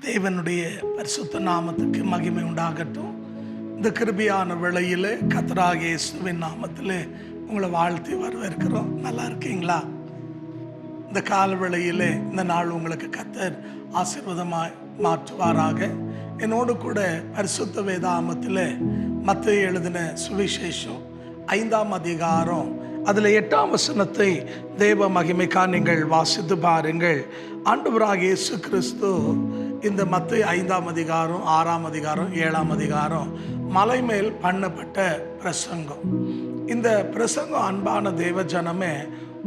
தேவனுடைய பரிசுத்த நாமத்துக்கு மகிமை உண்டாகட்டும். இந்த கிருபையான வேளையில் கர்த்தராகிய இயேசுவின் நாமத்தில் உங்களை வாழ்த்தி வரவேற்கிறோம். நல்லா இருக்கீங்களா? இந்த கால வேளையில் இந்த நாள் உங்களுக்கு கர்த்தர் ஆசீர்வாதமாய் மாற்றுவாராக. என்னோடு கூட பரிசுத்த வேதாகமத்தில் மத்தேயு எழுதின சுவிசேஷம் 5ஆம் அதிகாரம் அதில் 8ஆம் வசனத்தை தேவ மகிமைக்காக நீங்கள் வாசித்து பாருங்கள். ஆண்டவராகிய இயேசு கிறிஸ்து இந்த மத்தேயு 5ஆம் அதிகாரம் 6ஆம் அதிகாரம் 7ஆம் அதிகாரம் மலை மேல் பண்ணப்பட்ட பிரசங்கம். இந்த பிரசங்கம் அன்பான தேவ ஜனமே,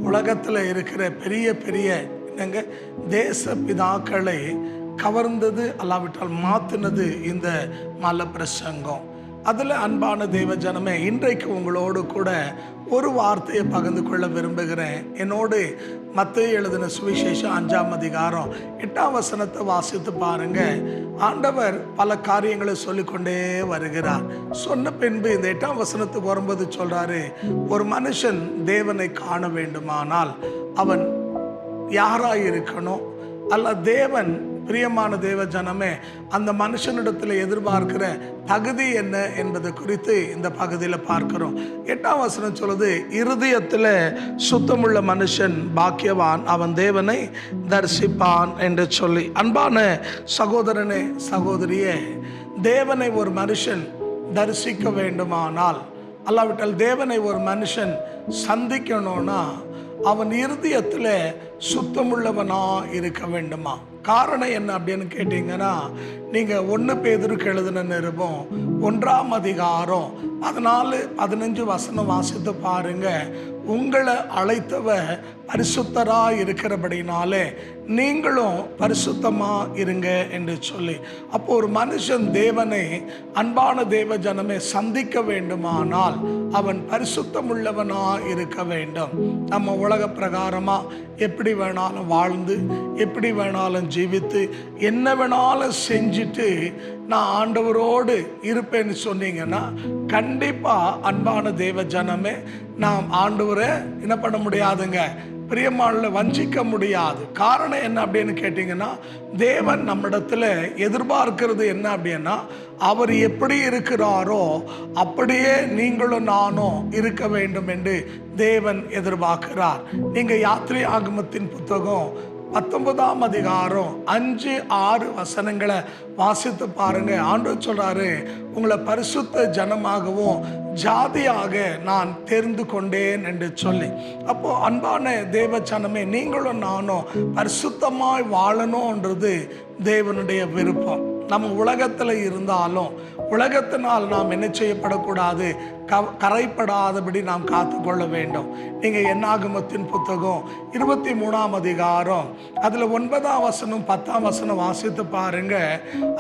உலகத்தில் இருக்கிற பெரிய பெரிய தேச பிதாக்களை கவர்ந்தது அல்லாவிட்டால் மாற்றினது இந்த மலை பிரசங்கம். அதில் அன்பான தேவ ஜனமே, இன்றைக்கு உங்களோடு கூட ஒரு வார்த்தையை பகிர்ந்து கொள்ள விரும்புகிறேன். என்னோடு மத்தேயு எழுதின சுவிசேஷம் 5ஆம் அதிகாரம் 8ஆம் வசனத்தை வாசித்து பாருங்க. ஆண்டவர் பல காரியங்களை சொல்லிக்கொண்டே வருகிறார். சொன்ன பின்பு இந்த 8ஆம் வசனத்துக்கு வரும்போது சொல்றாரு, ஒரு மனுஷன் தேவனை காண வேண்டுமானால் அவன் யாராய் இருக்கணும், அல்ல தேவன் பிரியமான தேவ ஜனமே, அந்த மனுஷனிடத்தில் எதிர்பார்க்கிற தகுதி என்ன என்பது குறித்து இந்த பகுதியில் பார்க்கிறோம். 8ஆம் வசனம் சொல்லுது, இருதயத்தில் சுத்தமுள்ள மனுஷன் பாக்கியவான், அவன் தேவனை தரிசிப்பான் என்று சொல்லி. அன்பான சகோதரனே சகோதரியே, தேவனை ஒரு மனுஷன் தரிசிக்க வேண்டுமானால், அல்லாவிட்டால் தேவனை ஒரு மனுஷன் சந்திக்கணும்னா அவன் இருதயத்தில் சுத்தமுள்ளவனா இருக்க வேண்டுமா? காரணம் என்ன அப்படின்னு கேட்டீங்கன்னா, நீங்கள் 1 பேதுருக்கு எழுதின நிருபம் 1ஆம் அதிகாரம் 14-15 வசனம் வாசித்து பாருங்க. உங்களை அழைத்தவர் பரிசுத்தராக இருக்கிறபடினாலே நீங்களும் பரிசுத்தமா இருங்க என்று சொல்லி. அப்போ ஒரு மனுஷன் தேவனை, அன்பான தேவ ஜனமே, சந்திக்க வேண்டுமானால் அவன் பரிசுத்தம் உள்ளவனா இருக்க வேண்டும். நம்ம உலக பிரகாரமா எப்படி வேணாலும் வாழ்ந்து, எப்படி வேணாலும் ஜீவித்து, என்ன வேணாலும் செஞ்சுட்டு நான் ஆண்டவரோடு இருப்பேன்னு சொன்னீங்கன்னா கண்டிப்பா அன்பான தேவ ஜனமே, நாம் ஆண்டவரை என்ன பண்ண முடியாதுங்க, பிரியமான வஞ்சிக்க முடியாது. காரணம் என்ன அப்படின்னு கேட்டீங்கன்னா, தேவன் நம்மிடத்துல எதிர்பார்க்கிறது என்ன அப்படின்னா, அவர் எப்படி இருக்கிறாரோ அப்படியே நீங்களும் நானும் இருக்க வேண்டும் என்று தேவன் எதிர்பார்க்கிறார். நீங்க யாத்திரை ஆகமத்தின் புத்தகம் 19ஆம் அதிகாரம் 5-6 வசனங்களை வாசித்து பாருங்க. ஆண்டவர் சொல்றாரு, உங்களை பரிசுத்த ஜனமாகவும் ஜாதியாக நான் தெரிந்து கொண்டேன் என்று சொல்லி. அப்போ அன்பான தேவ ஜனமே, நீங்களும் நானும் பரிசுத்தமாய் வாழணும்ன்றது தேவனுடைய விருப்பம். நம்ம உலகத்தில் இருந்தாலும் உலகத்தினால் நாம் என்ன செய்யப்படக்கூடாது, கரைப்படாதபடி நாம் காத்துக்கொள்ள வேண்டும். நீங்கள் என்னாகமத்தின் புத்தகம் 23ஆம் அதிகாரம் அதில் 9ஆம் வசனம் 10ஆம் வசனம் வாசித்து பாருங்க.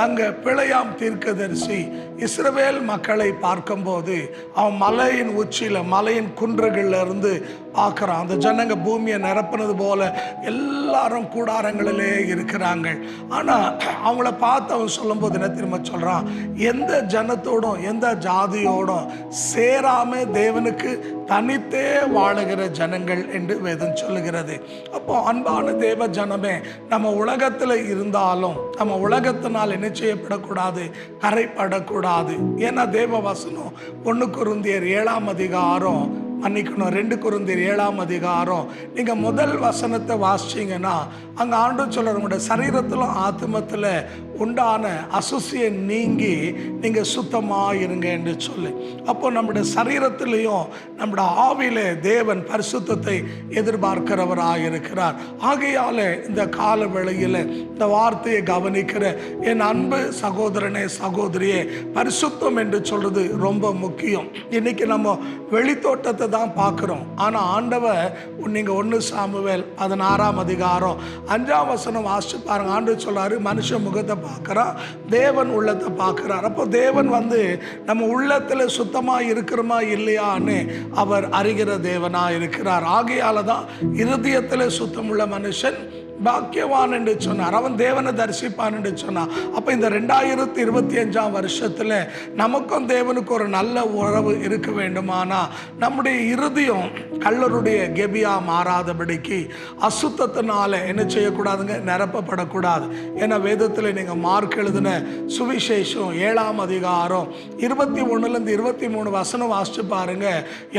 அங்கே பிழையாம் தீர்க்கதரிசி இஸ்ரவேல் மக்களை பார்க்கும்போது அவன் மலையின் உச்சியில், மலையின் குன்றுகள்ல இருந்து பார்க்குறான். அந்த ஜனங்க பூமியை நிரப்புனது போல எல்லாரும் கூடாரங்களிலே இருக்கிறாங்க. ஆனால் அவங்கள பார்த்து அவன் சொல்லும்போது என்ன திரும்ப சொல்கிறான், எந்த ஜனத்தோடும் எந்த ஜாதியோடும் சேராம தேவனுக்கு தனித்தே வாழுகிற ஜனங்கள் என்று வேதம் சொல்லுகிறது. அப்போ அன்பான தேவ ஜனமே, நம்ம உலகத்தில் இருந்தாலும் நம்ம உலகத்தினால் என்ன செய்யப்படக்கூடாது, கரைப்படக்கூடாது. ஏன்னா தேவ வசனம் 1 கொரிந்தியர் 7ஆம் அதிகாரம், மன்னிக்கணும் 2 கொரிந்தியர் 7ஆம் அதிகாரம் நீங்க முதல் வசனத்தை வாசிச்சீங்கன்னா அங்க ஆண்டவர் சொல்றாரு, உங்களுடைய சரீரத்திலும் ஆத்மத்தில் உண்டான அசுசியை நீங்கி நீங்க சுத்தமா இருங்க என்று சொல்லி. அப்போ நம்முடைய சரீரத்திலையும் நம்முடைய ஆவியில தேவன் பரிசுத்தத்தை எதிர்பார்க்கிறவராக இருக்கிறார். ஆகையால இந்த கால வேளையில் இந்த வார்த்தையை கவனிக்கிற என் அன்பு சகோதரனே சகோதரியே, பரிசுத்தம் என்று சொல்றது ரொம்ப முக்கியம். இன்னைக்கு நம்ம வெளித்தோட்டத்தை தான் பார்க்கிறோம். ஆனா ஆண்டவர், நீங்க 1 சாமுவேல் 16ஆம் அதிகாரம் 5ஆம் வசனம் வாசிச்சு பாருங்க. ஆண்டவர் சொல்றாரு, மனுஷ முகத்தை பார்க்கிறார், தேவன் உள்ளத்தை பார்க்கிறார். அப்போ தேவன் நம்ம உள்ளத்துல சுத்தமா இருக்கிறோமா இல்லையான்னு அவர் அறிகிற தேவனா இருக்கிறார். ஆகையால தான் இருதயத்தில் சுத்தமுள்ள மனுஷன் பாக்கியவான் என்று சொன்னார். அவன் தேவனை தரிசிப்பான் என்று சொன்னார். அப்போ இந்த 2025 வருஷத்தில் நமக்கும் தேவனுக்கு ஒரு நல்ல உறவு இருக்க வேண்டுமானா நம்முடைய இருதயம் கள்ளருடைய கெபியா மாறாதபடிக்கு அசுத்தத்தினால என்ன செய்யக்கூடாதுங்க, நிரப்பப்படக்கூடாது. ஏன்னா வேதத்தில் நீங்கள் மார்க் எழுதின சுவிசேஷம் 7ஆம் அதிகாரம் 21 23 வசனம் வாசிச்சு பாருங்க.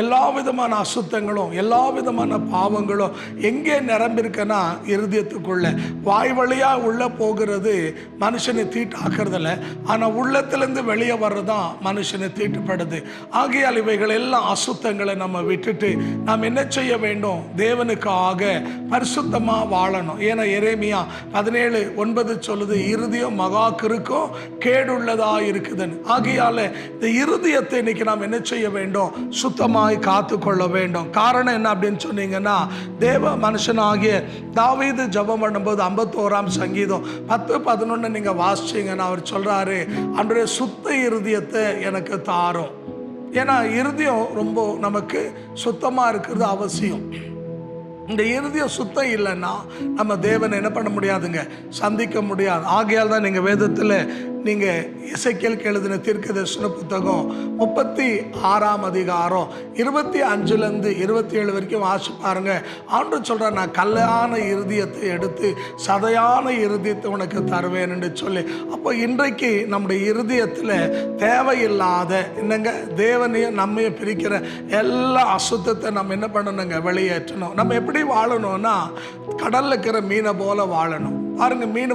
எல்லா விதமான அசுத்தங்களும் எல்லா விதமான பாவங்களும் எங்கே நிரம்பியிருக்குன்னா இருதயத்துக்குள்ள. வாய் வழியா உள்ள போகிறது மனுஷனை தீட்டாக்குறதில்ல, ஆனால் உள்ளத்திலிருந்து வெளியே வர்றதான் மனுஷனை தீட்டுப்படுது. ஆகையால் இவைகள் எல்லாம் அசுத்தங்களை நம்ம விட்டுட்டு நாம் என்ன செய்ய வேண்டும், தேவனுக்காக பரிசுத்தமாக வாழணும். ஏன்னா எரேமியா 17:9 சொல்லுது, இருதயம் மகா கிறுக்கும் கேடுள்ளதா இருக்குதுன்னு. ஆகையால் இந்த இருதயத்தை இன்னைக்கு நாம் என்ன செய்ய வேண்டும், சுத்தமாய் காத்து கொள்ள வேண்டும். காரணம் என்ன அப்படின்னு சொன்னீங்கன்னா, தேவ மனுஷனாகிய தாவீது ஜெபம் பண்ணும்போது 51ஆம் சங்கீதம் 10-11 நீங்க வாசிச்சீங்கன்னா அவர் சொல்றாரு, அன்றைய சுத்த இருதயத்தை எனக்கு தாரும். ஏன்னா இருதயம் ரொம்ப நமக்கு சுத்தமா இருக்கிறது அவசியம். இந்த இருதயம் சுத்தம் இல்லைன்னா நம்ம தேவனை என்ன பண்ண முடியாதுங்க, சந்திக்க முடியாது. ஆகையால் தான் நீங்கள் வேதத்தில் நீங்கள் எசேக்கியேலுக்கு எழுதின தீர்க்கதரிசன புத்தகம் 36ஆம் அதிகாரம் 25 27 வரைக்கும் வாசிச்சு பாருங்க. ஆண்டவர் சொல்கிறார், நான் கல்லான இருதயத்தை எடுத்து சதையான இருதயத்தை உனக்கு தருவேன் என்று சொல்லி. அப்போ இன்றைக்கு நம்முடைய இருதயத்தில் தேவையில்லாத என்னங்க, தேவனையும் நம்மையும் பிரிக்கிற எல்லா அசுத்தத்தை நம்ம என்ன பண்ணணுங்க, வெளியேற்றணும். நம்ம எப்படி வாழணும்னா கடல்ல இருக்கிற மீனை போல வாழணும். பாருங்க, மீன்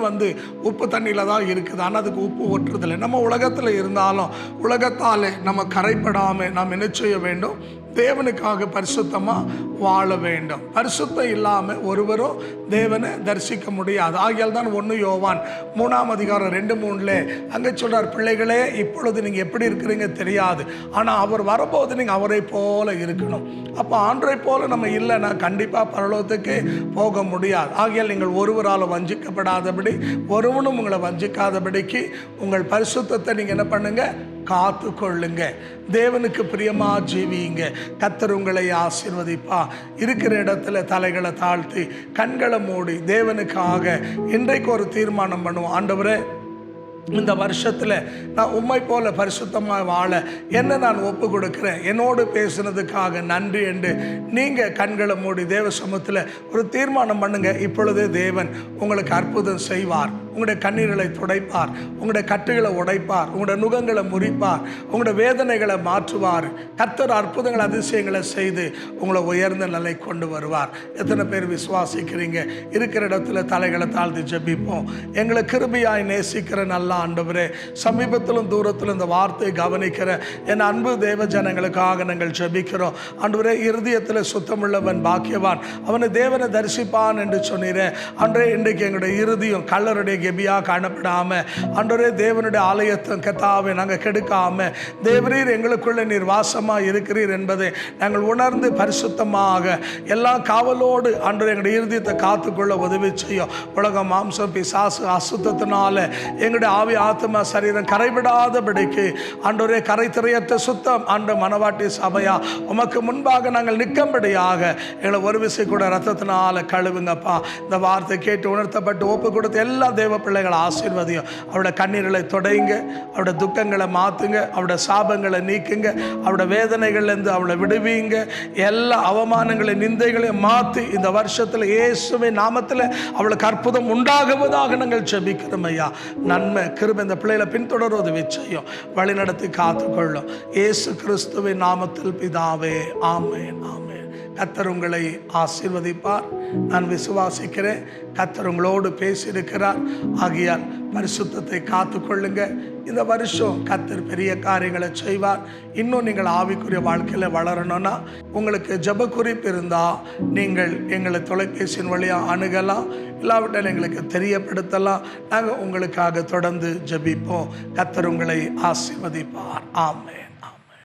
உப்பு தண்ணியில் தான் இருக்குது, ஆனால் அதுக்கு உப்பு ஒட்டுறதில்லை. நம்ம உலகத்தில் இருந்தாலும் உலகத்தால் நம்ம கரைப்படாமல் நாம் என்ன செய்ய வேண்டும், தேவனுக்காக பரிசுத்தமாக வாழ வேண்டும். பரிசுத்தம் இல்லாமல் ஒருவரும் தேவனை தரிசிக்க முடியாது. ஆகியால் தான் 1 யோவான் 3ஆம் அதிகாரம் 2-3 அங்கே சொல்கிறார், பிள்ளைகளே இப்பொழுது நீங்கள் எப்படி இருக்கிறீங்க தெரியாது, ஆனால் அவர் வரும்போது நீங்கள் அவரை போல இருக்கணும். அப்போ ஆண்டரை போல நம்ம இல்லைன்னா கண்டிப்பாக பரலோகத்துக்கு போக முடியாது. ஆகியால் நீங்கள் ஒருவரால் வஞ்சிக்கப்படாதபடி, ஒருவனும் உங்களை வஞ்சிக்காதபடிக்கு உங்கள் பரிசுத்தத்தை நீங்கள் என்ன பண்ணுங்க, காத்து கொள்ளுங்க. தேவனுக்கு பிரியமா ஜீவியுங்க. கர்த்தர் உங்களை ஆசீர்வதிப்பா. இருக்கிற இடத்துல தலைகளை தாழ்த்தி கண்களை மூடி தேவனுக்காக இன்றைக்கு ஒரு தீர்மானம் பண்ணுவோம். ஆண்டவரே, இந்த வருஷத்தில் நான் உம்மை போல பரிசுத்தமாக வாழ என்ன நான் ஒப்பு கொடுக்குறேன், என்னோடு பேசுனதுக்காக நன்றி என்று நீங்கள் கண்களை மூடி தேவ சமூகத்தில் ஒரு தீர்மானம் பண்ணுங்க. இப்பொழுதே தேவன் உங்களுக்கு அற்புதம் செய்வார். உங்களுடைய கண்ணீர்களை துடைப்பார், உங்களுடைய கட்டுகளை உடைப்பார், உங்களுடைய நுகங்களை முறிப்பார், உங்களுடைய வேதனைகளை மாற்றுவார். கர்த்தர் அற்புதங்கள் அதிசயங்களை செய்து உங்களை உயர்ந்த நிலை கொண்டு வருவார். எத்தனை பேர் விசுவாசிக்கிறீங்க? இருக்கிற இடத்துல தலைகளை தாழ்த்தி ஜெபிப்போம். எங்களை கிருபையாய் நேசிக்கிற நல்ல ஆண்டவரே, சமீபத்திலும் தூரத்திலும் இந்த வார்த்தையை கவனிக்கிற என் அன்பு தேவ ஜனங்களுக்காக நாங்கள் ஜெபிக்கிறோம். ஆண்டவரே, இருதயத்தில் சுத்தமுள்ளவன் பாக்கியவான், அவனை தேவனை தரிசிப்பான் என்று சொன்னீரே. அன்றே இன்றைக்கு எங்களுடைய இருதயம் கள்ளருடைய கெபியா காணப்படாம, ஆண்டவரே தேவனுடைய ஆலயத்தை கர்த்தாவே நாங்கள் கெடுக்காம, தேவரீர் எங்களுக்குள்ள நீர் வாசமா இருக்கிறீர் என்பதை நாங்கள் உணர்ந்து பரிசுத்தமாக எல்லா காவலோடு ஆண்டவரே எங்களுடைய இருதயத்தை காத்துக்கொள்ள உதவி செய்யும். உலகம் மாம்சம் பிசாசு அசுத்தத்தினால எங்களுடைய ஆவி ஆத்மா சரீரம் கரைவிடாதபடிக்கு ஆண்டவரே கரை திரையற்ற சுத்தம் ஆண்டு மனவாட்டி சபையா உமக்கு முன்பாக நாங்கள் நிற்கும்படியாக எங்களை ஒரு விசை கூட ரத்தத்தினால கழுவுங்கப்பா. இந்த வார்த்தை கேட்டு உணர்த்தப்பட்டு ஒப்பு கொடுத்து எல்லா தேவ பிள்ளைகளை ஆசீர்வதியும். அவருடைய கண்ணீர்களை தொடையுங்க, அவருடைய துக்கங்களை மாற்றுங்க, அவருடைய சாபங்களை நீக்குங்க, அவருடைய வேதனைகள்லேருந்து அவளை விடுவீங்க. எல்லா அவமானங்களை நிந்தைகளையும் மாற்றி இந்த வருஷத்தில் இயேசுவின் நாமத்தில் அவளுக்கு அற்புதம் உண்டாகுவதாக நாங்கள் ஜெபிக்கிறோம் ஐயா. நன்மை கிருபை இந்த பிள்ளைகளை பின்தொடர்வது செய்யும், வழிநடத்தி காத்துக்கொள்ளும். இயேசு கிறிஸ்துவின் நாமத்தில் பிதாவே, ஆமென் ஆமென். கர்த்தர் உங்களை ஆசீர்வதிப்பார். நான் விசுவாசிக்கிறேன். கர்த்தர் உங்களோடு பேசியிருக்கிறார். ஆகையால் பரிசுத்தத்தை காத்துக்கொள்ளுங்க. இந்த வருஷம் கர்த்தர் பெரிய காரியங்களை செய்வார். இன்னும் நீங்கள் ஆவிக்குரிய வாழ்க்கையில் வளரணும்னா உங்களுக்கு ஜெப குறிப்பு இருந்தால் நீங்கள் எங்களை தொலைபேசியின் வழியாக அணுகலாம், இல்லாவிட்டால் எங்களுக்கு தெரியப்படுத்தலாம். நாங்கள் உங்களுக்காக தொடர்ந்து ஜெபிப்போம். கர்த்தர் உங்களை ஆசீர்வதிப்பார். ஆமென்.